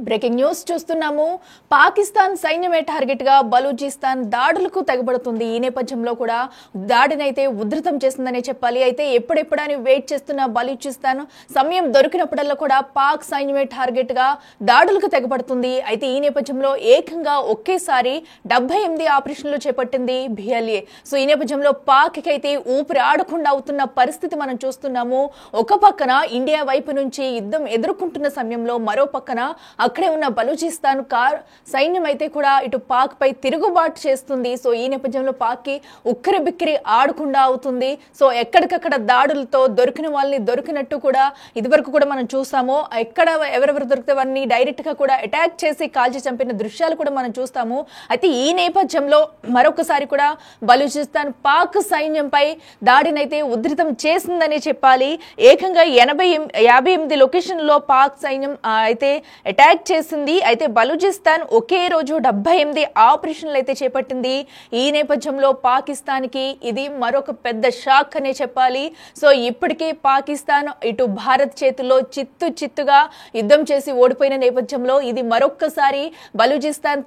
Breaking news చూస్తున్నాము. Pakistan సైన్యమే target గా బలూచిస్తాన్ దాడులకు తెగబడుతుంది. ఈ నేపథ్యంలో కూడా దాడినైతే ఉధృతం చేస్తుందనే చెప్పాలి. అయితే ఎప్పుడెప్పుడని వెయిట్ చేస్తున్న బలూచిస్తాన్ సమయం దొరికినప్పుడల్లా కూడా పాక్ సైన్యమే టార్గెట్ గా దాడులకు తెగబడుతుంది. అయితే ఈ నేపథ్యంలో ఏకంగా ఒకేసారి 78 ఆపరేషన్లు చేపట్టింది బిఎల్ఏ. సో ఈ నేపథ్యంలో పాక్ అయితే ఊపిరి ఆడకుండా అవుతున్న పరిస్థితి మనం చూస్తున్నాము. ఒక పక్కన ఇండియా వైపు నుంచి యుద్ధం ఎదుర్కొంటున్న సమయంలో మరో పక్కన అక్కడే ఉన్న బలూచిస్తాన్ సైన్యం అయితే కూడా ఇటు పాక్ పై తిరుగుబాటు చేస్తుంది. సో ఈ నేపథ్యంలో పాక్ కి ఉక్కిరి బిక్కిరి ఆడకుండా అవుతుంది. సో ఎక్కడికక్కడ దాడులతో దొరికిన వాళ్ళని దొరికినట్టు కూడా ఇదివరకు కూడా మనం చూస్తాము. ఎక్కడ ఎవరెవరు దొరికితే వారిని డైరెక్ట్ గా కూడా అటాక్ చేసి కాల్చి చంపిన దృశ్యాలు కూడా మనం చూస్తాము. అయితే ఈ నేపథ్యంలో మరొకసారి కూడా బలూచిస్తాన్ పాక్ సైన్యంపై దాడినైతే ఉధృతం చేసిందని చెప్పాలి. ఏకంగా 58 లొకేషన్ లో పాక్ సైన్యం అయితే అటాక్ చేసింది. అయితే బలూచిస్తాన్ ఒకే రోజు 78 ఆపరేషన్లు అయితే చేపట్టింది. ఈ నేపథ్యంలో పాకిస్తాన్ కి ఇది మరొక పెద్ద షాక్ అనే చెప్పాలి. సో ఇప్పటికే పాకిస్తాన్ ఇటు భారత్ చేతుల్లో చిత్తుగా యుద్ధం చేసి ఓడిపోయిన నేపథ్యంలో ఇది మరొక్కసారి బలూచిస్తాన్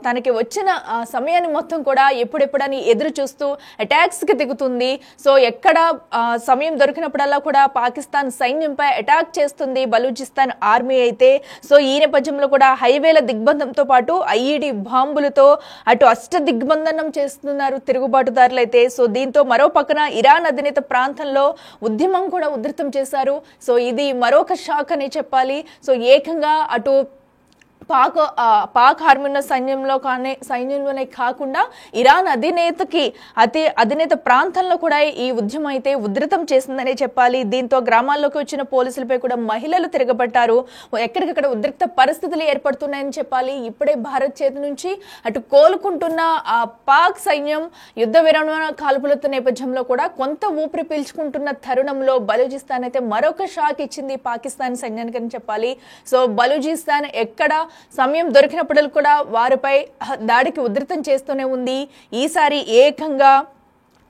తనకి వచ్చిన సమయాన్ని మొత్తం కూడా ఎప్పుడెప్పుడని ఎదురు చూస్తూ అటాక్స్ కి దిగుతుంది. సో ఎక్కడ సమయం దొరికినప్పుడల్లా కూడా పాకిస్తాన్ సైన్యంపై అటాక్ చేస్తుంది బలూచిస్తాన్ ఆర్మీ అయితే. సో ఈ నేపథ్యంలో కూడా హైవేల దిగ్బంధంతో పాటు ఐఈడి బాంబులతో అటు అష్ట దిగ్బంధనం చేస్తున్నారు తిరుగుబాటుదారులు అయితే. సో దీంతో మరో పక్కన ఇరాన్ అధినేత ప్రాంతంలో ఉద్యమం కూడా ఉధృతం చేశారు. సో ఇది మరొక షాక్ అని చెప్పాలి. సో ఏకంగా అటు పాక్ ఆర్మీ ఉన్న సైన్యంలోనే కాకుండా ఇరాన్ అధినేత ప్రాంతంలో కూడా ఈ ఉద్యమం అయితే ఉధృతం చేసిందనే చెప్పాలి. దీంతో గ్రామాల్లోకి వచ్చిన పోలీసులపై కూడా మహిళలు తిరగబట్టారు. ఎక్కడికక్కడ ఉద్రిక్త పరిస్థితులు ఏర్పడుతున్నాయని చెప్పాలి. ఇప్పుడే భారత్ చేతి నుంచి అటు కోలుకుంటున్న పాక్ సైన్యం యుద్ధ విరమణ కాల్పులతో నేపథ్యంలో కూడా కొంత ఊపిరి పీల్చుకుంటున్న తరుణంలో బలూచిస్తాన్ అయితే మరొక షాక్ ఇచ్చింది పాకిస్తాన్ సైన్యానికి అని చెప్పాలి. సో బలూచిస్తాన్ ఎక్కడ సమయం దొరికినప్పుడు కూడా వారిపై దాడికి ఉధృతం చేస్తూనే ఉంది. ఈసారి ఏకంగా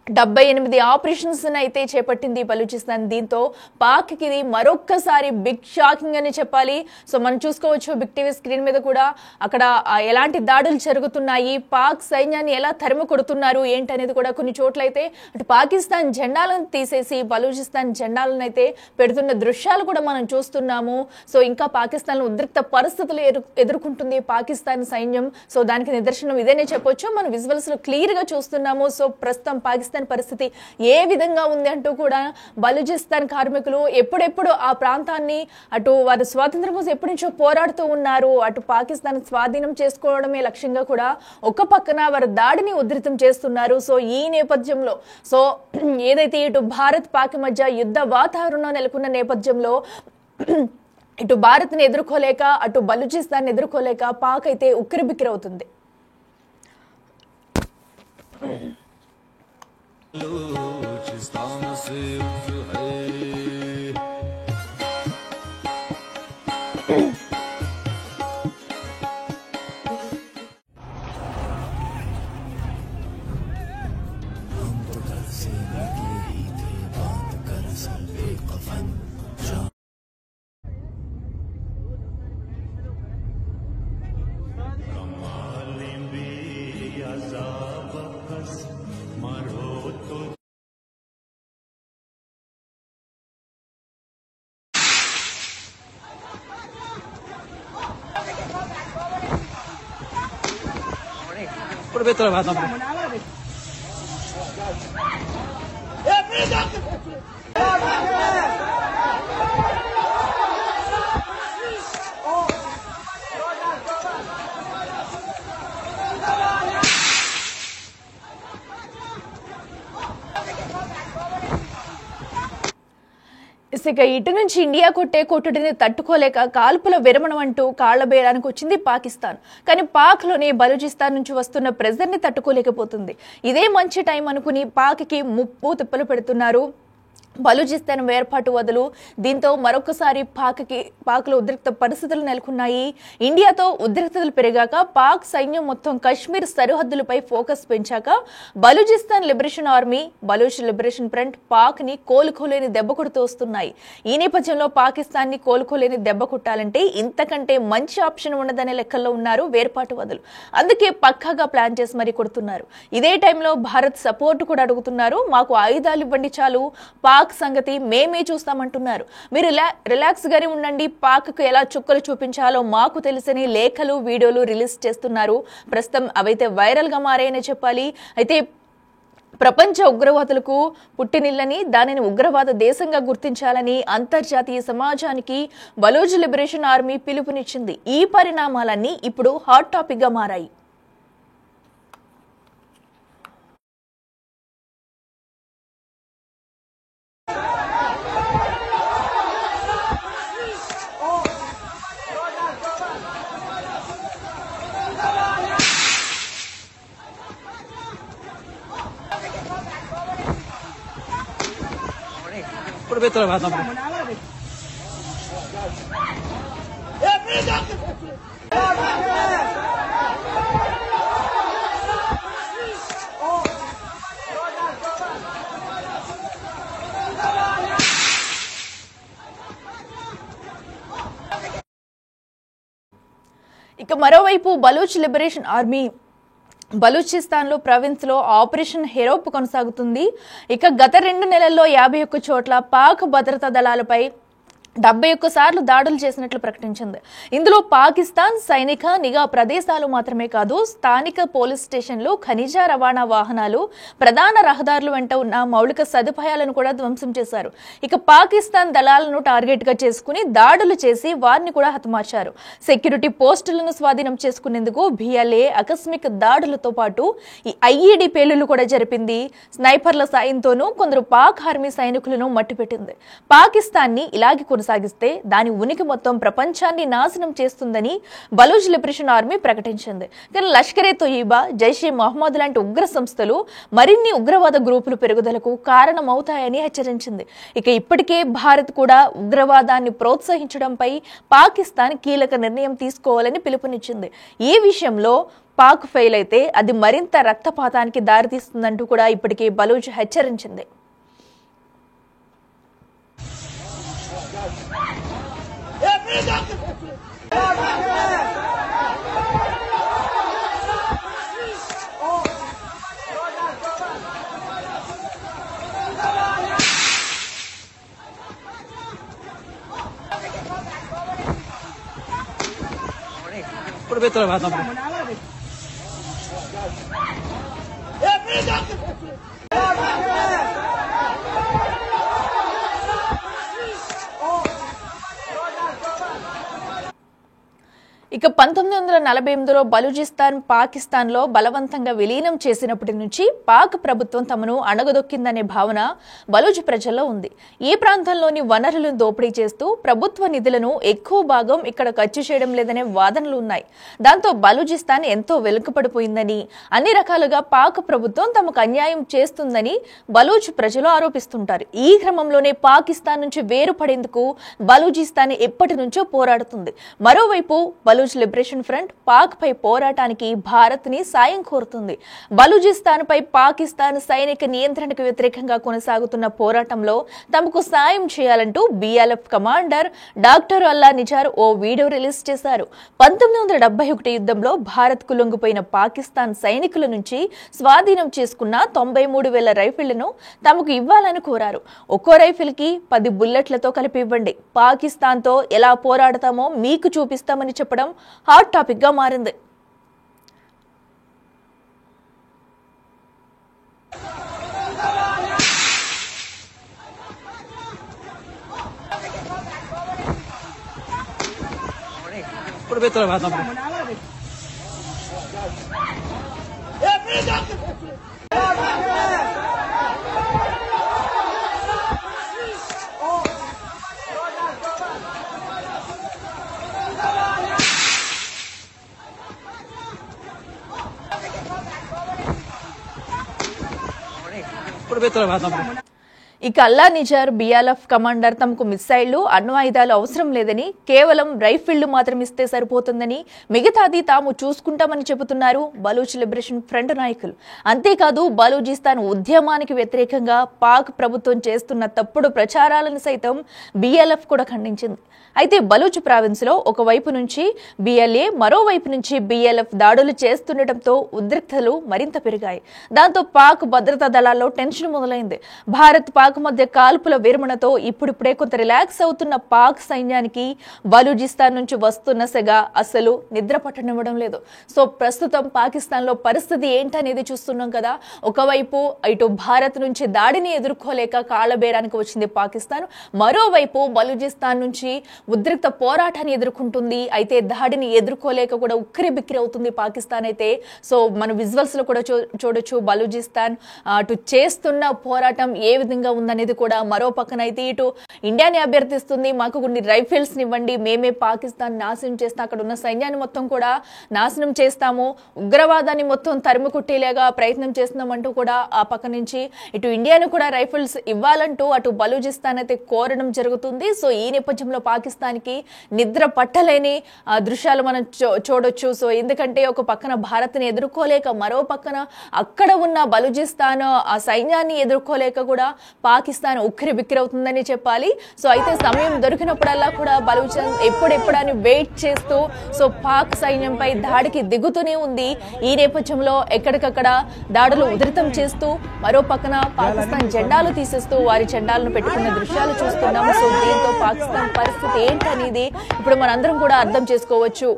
78 ఆపరేషన్స్ అయితే చేపట్టింది బలూచిస్తాన్. దీంతో పాక్ కి మరొక్కసారి బిగ్ షాకింగ్ అని చెప్పాలి. సో మనం చూసుకోవచ్చు బిగ్ టీవీ స్క్రీన్ మీద కూడా అక్కడ ఎలాంటి దాడులు జరుగుతున్నాయి, పాక్ సైన్యాన్ని ఎలా తరిమి కొడుతున్నారు ఏంటనేది కూడా కొన్ని చోట్ల అయితే అటు పాకిస్తాన్ జెండాలను తీసేసి బలూచిస్తాన్ జెండాలను అయితే పెడుతున్న దృశ్యాలు కూడా మనం చూస్తున్నాము. సో ఇంకా పాకిస్తాన్ ఉద్రిక్త పరిస్థితులు ఎదుర్కొంటుంది పాకిస్తాన్ సైన్యం. సో దానికి నిదర్శనం ఇదేనే చెప్పొచ్చు. మనం విజువల్స్ లో క్లియర్ గా చూస్తున్నాము. సో ప్రస్తుతం పాకిస్తాన్ పరిస్థితి ఏ విధంగా ఉంది అంటూ కూడా బలూచిస్తాన్ కార్మికులు ఎప్పుడెప్పుడు ఆ ప్రాంతాన్ని అటు వారి స్వాతంత్రం కోసం ఎప్పటి నుంచో పోరాడుతూ ఉన్నారు. అటు పాకిస్తాన్ స్వాధీనం చేసుకోవడమే లక్ష్యంగా కూడా ఒక పక్కన వారి దాడిని ఉధృతం చేస్తున్నారు. సో ఈ నేపథ్యంలో సో ఏదైతే ఇటు భారత్ పాక్ మధ్య యుద్ధ వాతావరణం నెలకొన్న నేపథ్యంలో ఇటు భారత్ ని ఎదుర్కోలేక అటు బలూచిస్తాన్ ఎదుర్కోలేక పాక్ అయితే ఉక్కిరిబిక్కిరవుతుంది. Por betul bahasa. ఇక ఇటు నుంచి ఇండియా కొట్టుడిని తట్టుకోలేక కాల్పుల విరమణం అంటూ కాళ్ల బేరానికి వచ్చింది పాకిస్తాన్. కానీ పాక్ లోనే బలూచిస్తాన్ నుంచి వస్తున్న ప్రెజర్ ని తట్టుకోలేకపోతుంది. ఇదే మంచి టైం అనుకుని పాక్ కి ముప్పు తిప్పలు పెడుతున్నారు బలూచిస్తాన్ వేర్పాటు వదులు దీంతో మరొకసారి పాక్లో ఉద్రిక్త పరిస్థితులు నెలకొన్నాయి. ఇండియాతో ఉద్రిక్తతలు పెరిగాక పాక్ సైన్యం మొత్తం కశ్మీర్ సరిహద్దులపై ఫోకస్ పెంచాక Balochistan liberation army, Baloch liberation front Pak ని కోలుకోలేని దెబ్బ కొడుతూ వస్తున్నాయి. ఈ నేపథ్యంలో పాకిస్తాన్ ని కోలుకోలేని దెబ్బ కొట్టాలంటే ఇంతకంటే మంచి ఆప్షన్ ఉండదనే లెక్కల్లో ఉన్నారు వేర్పాటు వదులు. అందుకే పక్కాగా ప్లాన్ చేసి మరీ కొడుతున్నారు. ఇదే టైంలో భారత్ సపోర్ట్ కూడా అడుగుతున్నారు. మాకు ఆయుధాలు ఇవ్వండి చాలు, పాక్ సంగతి మేమే చూస్తామంటున్నారు. మీరు రిలాక్స్ గానే ఉండండి, పాక్ కు ఎలా చుక్కలు చూపించాలో మాకు తెలుసని లేఖలు, వీడియోలు రిలీజ్ చేస్తున్నారు. ప్రస్తుతం అవైతే వైరల్ గా మారాయని చెప్పాలి. అయితే ప్రపంచ ఉగ్రవాదులకు పుట్టినిల్లని, దానిని ఉగ్రవాద దేశంగా గుర్తించాలని అంతర్జాతీయ సమాజానికి బలూచ్ లిబరేషన్ ఆర్మీ పిలుపునిచ్చింది. ఈ పరిణామాలన్నీ ఇప్పుడు హాట్ టాపిక్ గా మారాయి. ఇక మరోవైపు బలూచ్ లిబరేషన్ ఆర్మీ బలూచిస్తాన్ లో ప్రావిన్స్ లో ఆపరేషన్ హెరోప్ కొనసాగుతుంది. ఇక గత 2 నెలల్లో 51 చోట్ల పాక్ భద్రతా దళాలపై 71 సార్లు దాడులు చేసినట్లు ప్రకటించింది. ఇందులో పాకిస్తాన్ సైనిక నిఘా ప్రదేశాలు మాత్రమే కాదు, స్థానిక పోలీస్ స్టేషన్లు, ఖనిజ రవాణా వాహనాలు, ప్రధాన రహదారులు వెంట ఉన్న మౌలిక సదుపాయాలను కూడా ధ్వంసం చేశారు. ఇక పాకిస్తాన్ దళాలను టార్గెట్ గా చేసుకుని దాడులు చేసి వారిని కూడా హతమార్చారు. సెక్యూరిటీ పోస్టులను స్వాధీనం చేసుకునేందుకు బిఎల్ఏ ఆకస్మిక దాడులతో పాటు ఈ ఐఈడీ పేలుళ్లు కూడా జరిపింది. స్నైపర్ల సాయంతోనూ కొందరు పాక్ ఆర్మీ సైనికులను మట్టిపెట్టింది. పాకిస్తాన్ ని ఇలాగే సాగిస్తే దాని ఉనికి మొత్తం ప్రపంచాన్ని నాశనం చేస్తుందని బలూచ్ లిబరేషన్ ఆర్మీ ప్రకటించింది. కానీ లష్కరే తొయిబా, జైషే మహమ్మద్ లాంటి ఉగ్ర సంస్థలు మరిన్ని ఉగ్రవాద గ్రూపులు పెరుగుదలకు కారణమవుతాయని హెచ్చరించింది. ఇక ఇప్పటికే భారత్ కూడా ఉగ్రవాదాన్ని ప్రోత్సహించడంపై పాకిస్తాన్ కీలక నిర్ణయం తీసుకోవాలని పిలుపునిచ్చింది. ఈ విషయంలో పాక్ ఫెయిల్ అయితే అది మరింత రక్తపాతానికి దారితీస్తుందంటూ కూడా ఇప్పటికే బలూచ్ హెచ్చరించింది. ఇక 1948లో బలూచిస్తాన్ పాకిస్తాన్ లో బలవంతంగా విలీనం చేసినప్పటి నుంచి పాక్ ప్రభుత్వం తమను అణగదొక్కిందనే భావన బలూచ్ ప్రజల్లో ఉంది. ఈ ప్రాంతంలోని వనరులను దోపిడీ చేస్తూ ప్రభుత్వ నిధులను ఎక్కువ భాగం ఇక్కడ ఖర్చు చేయడం లేదనే వాదనలు ఉన్నాయి. దాంతో బలూచిస్తాన్ ఎంతో వెనుకబడిపోయిందని, అన్ని రకాలుగా పాక్ ప్రభుత్వం తమకు అన్యాయం చేస్తుందని బలూచ్ ప్రజలు ఆరోపిస్తుంటారు. ఈ క్రమంలోనే పాకిస్తాన్ నుంచి వేరుపడేందుకు బలూచిస్తాన్ ఎప్పటి నుంచో పోరాడుతుంది. మరోవైపు బలూచ్ లిబరేషన్ ఫ్రంట్ పాక్ పై పోరాటానికి భారత్ ని సాయం కోరుతుంది. బలూచిస్తాన్ పై పాకిస్తాన్ సైనిక నియంత్రణకు వ్యతిరేకంగా కొనసాగుతున్న పోరాటంలో తమకు సాయం చేయాలంటూ బిఎల్ఎఫ్ కమాండర్ డాక్టర్ అల్లా నిజార్ ఓ వీడియో రిలీజ్ చేశారు. 1971 యుద్ధంలో భారత్ కు లొంగిపోయిన పాకిస్తాన్ సైనికుల నుంచి స్వాధీనం చేసుకున్న 93,000 రైఫిళ్లను తమకు ఇవ్వాలని కోరారు. ఒక్కో రైఫిల్ కి 10 బుల్లెట్లతో కలిపి ఇవ్వండి, పాకిస్తాన్ తో ఎలా పోరాడతామో మీకు చూపిస్తామని చెప్పడం హాట్ టాపిక్ గా మారింది. ఇక అల్లా నిజార్ బిఎల్ఎఫ్ కమాండర్ తమకు మిస్సైళ్లు అణ్వాయుధాలు అవసరం లేదని కేవలం రైఫిళ్లు మాత్రం ఇస్తే సరిపోతుందని మిగతాది తాము చూసుకుంటామని చెబుతున్నారు బలూచ్ లిబరేషన్ ఫ్రంట్ నాయకులు. అంతేకాదు బలూచిస్తాన్ ఉద్యమానికి వ్యతిరేకంగా పాక్ ప్రభుత్వం చేస్తున్న తప్పుడు ప్రచారాలను సైతం బిఎల్ఎఫ్ కూడా ఖండించింది. అయితే బలూచ్ ప్రావిన్స్ లో ఒకవైపు నుంచి బిఎల్ఏ మరోవైపు నుంచి బిఎల్ఎఫ్ దాడులు చేస్తుండటంతో ఉద్రిక్తతలు మరింత పెరిగాయి. దాంతో పాక్ భద్రతా దళాల్లో టెన్షన్ మొదలైంది. భారత్ పాక్ మధ్య కాల్పుల విరమణతో ఇప్పుడిప్పుడే కొంత రిలాక్స్ అవుతున్న పాక్ సైన్యానికి బలూచిస్తాన్ నుంచి వస్తున్న సెగ అసలు నిద్ర పట్టనివ్వడం లేదు. సో ప్రస్తుతం పాకిస్తాన్ లో పరిస్థితి ఏంటనేది చూస్తున్నాం కదా. ఒకవైపు ఇటు భారత్ నుంచి దాడిని ఎదుర్కోలేక కాళ్లబేరానికి వచ్చింది పాకిస్తాన్, మరోవైపు బలూచిస్తాన్ నుంచి ఉద్రిక్త పోరాటాన్ని ఎదుర్కొంటుంది. అయితే దాడిని ఎదుర్కోలేక కూడా ఉక్కిరి బిక్కిరి అవుతుంది పాకిస్తాన్. అయితే సో మన విజువల్స్ లో కూడా చూడొచ్చు బలూచిస్తాన్ అటు చేస్తున్న పోరాటం ఏ విధంగా ఉందనేది కూడా. మరో పక్కన అయితే ఇటు ఇండియాని అభ్యర్థిస్తుంది, మాకు కొన్ని రైఫిల్స్ ఇవ్వండి, మేమే పాకిస్తాన్ నాశనం చేస్తాం, అక్కడ ఉన్న సైన్యాన్ని మొత్తం కూడా నాశనం చేస్తాము, ఉగ్రవాదాన్ని మొత్తం తరిమి కొట్టేలాగా ప్రయత్నం చేస్తున్నామంటూ కూడా ఆ పక్క నుంచి ఇటు ఇండియాను కూడా రైఫిల్స్ ఇవ్వాలంటూ అటు బలూచిస్తాన్ అయితే కోరడం జరుగుతుంది. సో ఈ నేపథ్యంలో పాకిస్తాన్కి నిద్ర పట్టలేని దృశ్యాలు మనం చూడొచ్చు. సో ఎందుకంటే ఒక పక్కన భారత్ని ఎదుర్కోలేక, మరో పక్కన అక్కడ ఉన్న బలూచిస్తాన్ ఆ సైన్యాన్ని ఎదుర్కోలేక కూడా పాకిస్తాన్ ఉక్కిరి బిక్కిరి అవుతుందని చెప్పాలి. సో అయితే సమయం దొరికినప్పుడల్లా కూడా బలూచిస్తాన్ ఎప్పుడెప్పుడని వెయిట్ చేస్తూ సో పాక్ సైన్యంపై దాడికి దిగుతూనే ఉంది. ఈ నేపథ్యంలో ఎక్కడికక్కడ దాడులు ఉధృతం చేస్తూ మరో పక్కన పాకిస్తాన్ జెండాలు తీసేస్తూ వారి జెండాలను పెట్టుకున్న దృశ్యాలు చూస్తున్నాము. సో దీంతో పాకిస్తాన్ పరిస్థితి ఏంటనేది ఇప్పుడు మనందరం కూడా అర్థం చేసుకోవచ్చు.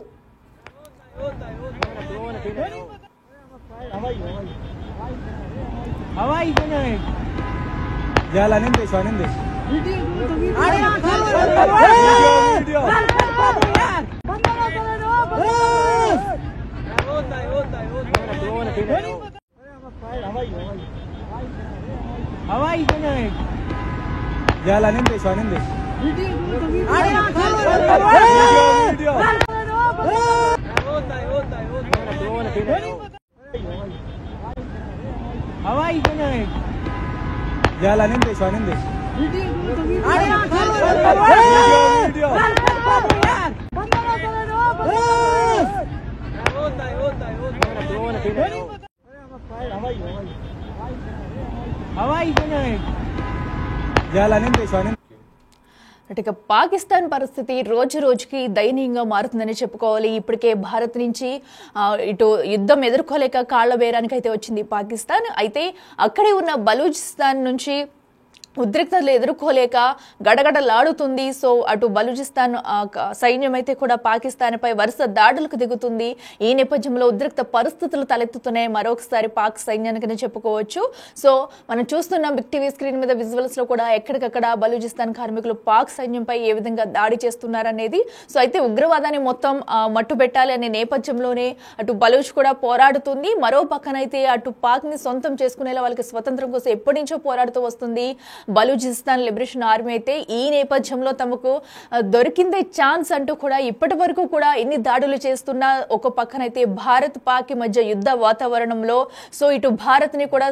ఇక పాకిస్తాన్ పరిస్థితి రోజు రోజుకి దయనీయంగా మారుతుందని చెప్పుకోవాలి. ఇప్పటికే భారత్ నుంచి ఇటు యుద్ధం ఎదుర్కోలేక కాళ్ల బేరానికి అయితే వచ్చింది పాకిస్తాన్. అయితే అక్కడే ఉన్న బలూచిస్తాన్ నుంచి ఉద్రిక్తతలు ఎదుర్కోలేక గడగడలాడుతుంది. సో అటు బలూచిస్తాన్ సైన్యం అయితే కూడా పాకిస్తాన్ పై వరుస దాడులకు దిగుతుంది. ఈ నేపథ్యంలో ఉద్రిక్త పరిస్థితులు తలెత్తుతున్నాయి మరొకసారి పాక్ సైన్యానికి చెప్పుకోవచ్చు. సో మనం చూస్తున్నాం బిగ్ టీవీ స్క్రీన్ మీద విజువల్స్ లో కూడా ఎక్కడికక్కడ బలూచిస్తాన్ కార్మికులు పాక్ సైన్యంపై ఏ విధంగా దాడి చేస్తున్నారనేది. సో అయితే ఉగ్రవాదాన్ని మొత్తం మట్టు పెట్టాలి అనే నేపథ్యంలోనే అటు బలూచ్ కూడా పోరాడుతుంది. మరో పక్కనైతే అటు పాక్ ని సొంతం చేసుకునేలా వాళ్ళకి స్వతంత్రం కోసం ఎప్పటి నుంచో పోరాడుతూ వస్తుంది బలూచిస్తాన్ లిబరేషన్ ఆర్మీ. అయితే ఈ నేపథ్యంలో తమకు దొరికిందే ఛాన్స్ అంటూ కూడా ఇప్పటి వరకు కూడా ఎన్ని దాడులు చేస్తున్నా ఒక పక్కనైతే భారత్ పాక్ మధ్య యుద్ధ వాతావరణంలో సో ఇటు భారత్ ని కూడా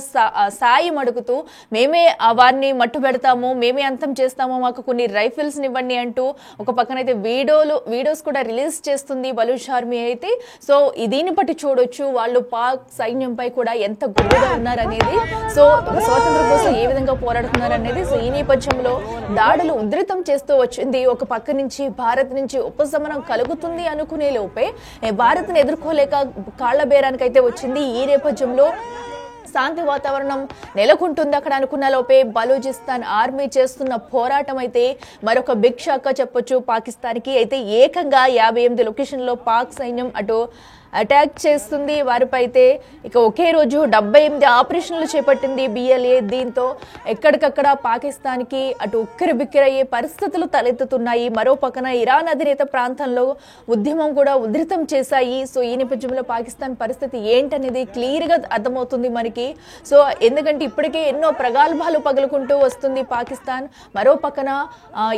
సాయం అడుగుతూ మేమే వారిని మట్టు పెడతాము, మేమే అంతం చేస్తాము, మాకు కొన్ని రైఫిల్స్ ఇవ్వండి అంటూ ఒక పక్కనైతే వీడియోస్ కూడా రిలీజ్ చేస్తుంది బలూచ్ ఆర్మీ అయితే. సో దీన్ని బట్టి చూడొచ్చు వాళ్ళు పాక్ సైన్యంపై కూడా ఎంత గుడ్డుగా ఉన్నారనేది. సో స్వాతంత్రం కోసం ఏ విధంగా పోరాడుతున్నారు అనేది. సో ఈ నేపథ్యంలో దాడులు ఉధృతం చేస్తూ వచ్చింది. ఒక పక్క నుంచి భారత్ నుంచి ఉపశమనం కలుగుతుంది అనుకునే లోపే భారత్ ని ఎదుర్కోలేక కాళ్ల బేరానికి అయితే వచ్చింది. ఈ నేపథ్యంలో శాంతి వాతావరణం నెలకొంటుంది అక్కడ అనుకున్న లోపే బలూచిస్తాన్ ఆర్మీ చేస్తున్న పోరాటం అయితే మరొక బిగ్ షాక్ గా చెప్పొచ్చు పాకిస్తాన్ కి. అయితే ఏకంగా 58 లొకేషన్ లో పాక్ సైన్యం అటు అటాక్ చేస్తుంది వారిపై. అయితే ఇక ఒకే రోజు 78 ఆపరేషన్లు చేపట్టింది బిఎల్ఏ. దీంతో ఎక్కడికక్కడ పాకిస్తాన్ కి అటు ఉక్కిరి బిక్కిరయ్యే పరిస్థితులు తలెత్తుతున్నాయి. మరో పక్కన ఇరాన్ అధినేత ప్రాంతంలో ఉద్యమం కూడా ఉధృతం చేశాయి. సో ఈ నేపథ్యంలో పాకిస్తాన్ పరిస్థితి ఏంటనేది క్లియర్ గా అర్థమవుతుంది మనకి. సో ఎందుకంటే ఇప్పటికే ఎన్నో ప్రగల్భాలు పగులుకుంటూ వస్తుంది పాకిస్తాన్. మరో పక్కన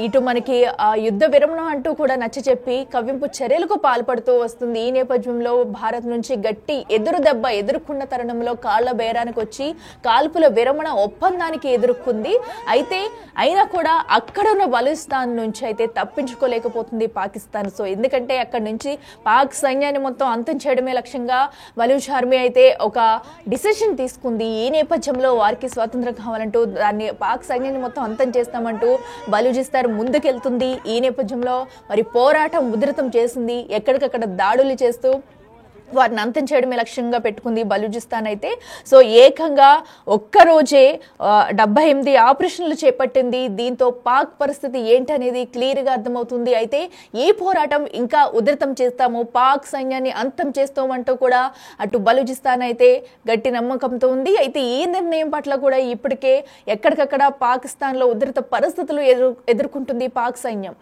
ఇటు మనకి యుద్ధ విరమణ అంటూ కూడా నచ్చ చెప్పి కవ్వింపు చర్యలకు పాల్పడుతూ వస్తుంది. ఈ నేపథ్యంలో భారత్ నుంచి గట్టి ఎదురు దెబ్బ ఎదుర్కొన్న తరుణంలో కాళ్ల బేరానికి వచ్చి కాల్పుల విరమణ ఒప్పందానికి ఎదుర్కొంది. అయినా కూడా అక్కడున్న బలూచిస్తాన్ నుంచి అయితే తప్పించుకోలేకపోతుంది పాకిస్తాన్. సో ఎందుకంటే అక్కడ నుంచి పాక్ సైన్యాన్ని మొత్తం అంతం చేయడమే లక్ష్యంగా బలూచ్ ఆర్మీ అయితే ఒక డిసిషన్ తీసుకుంది. ఈ నేపథ్యంలో వారికి స్వాతంత్రం కావాలంటూ దాన్ని పాక్ సైన్యాన్ని మొత్తం అంతం చేస్తామంటూ బలూచిస్తాన్ ముందుకెళ్తుంది. ఈ నేపథ్యంలో మరి పోరాటం ఉధృతం చేసింది. ఎక్కడికక్కడ దాడులు చేస్తూ వారిని అంతం చేయడమే లక్ష్యంగా పెట్టుకుంది బలూచిస్తాన్ అయితే. సో ఏకంగా ఒక్కరోజే 78 ఆపరేషన్లు చేపట్టింది. దీంతో పాక్ పరిస్థితి ఏంటనేది క్లియర్గా అర్థమవుతుంది. అయితే ఈ పోరాటం ఇంకా ఉధృతం చేస్తాము, పాక్ సైన్యాన్ని అంతం చేస్తామంటూ కూడా అటు బలూచిస్తాన్ అయితే గట్టి నమ్మకంతో ఉంది. అయితే ఈ నిర్ణయం పట్ల కూడా ఇప్పటికే ఎక్కడికక్కడ పాకిస్తాన్లో ఉధృత పరిస్థితులు ఎదుర్కొంటుంది పాక్ సైన్యం.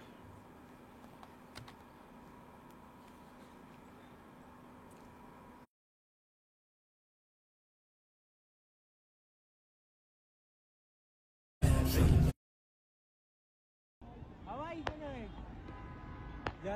Ya,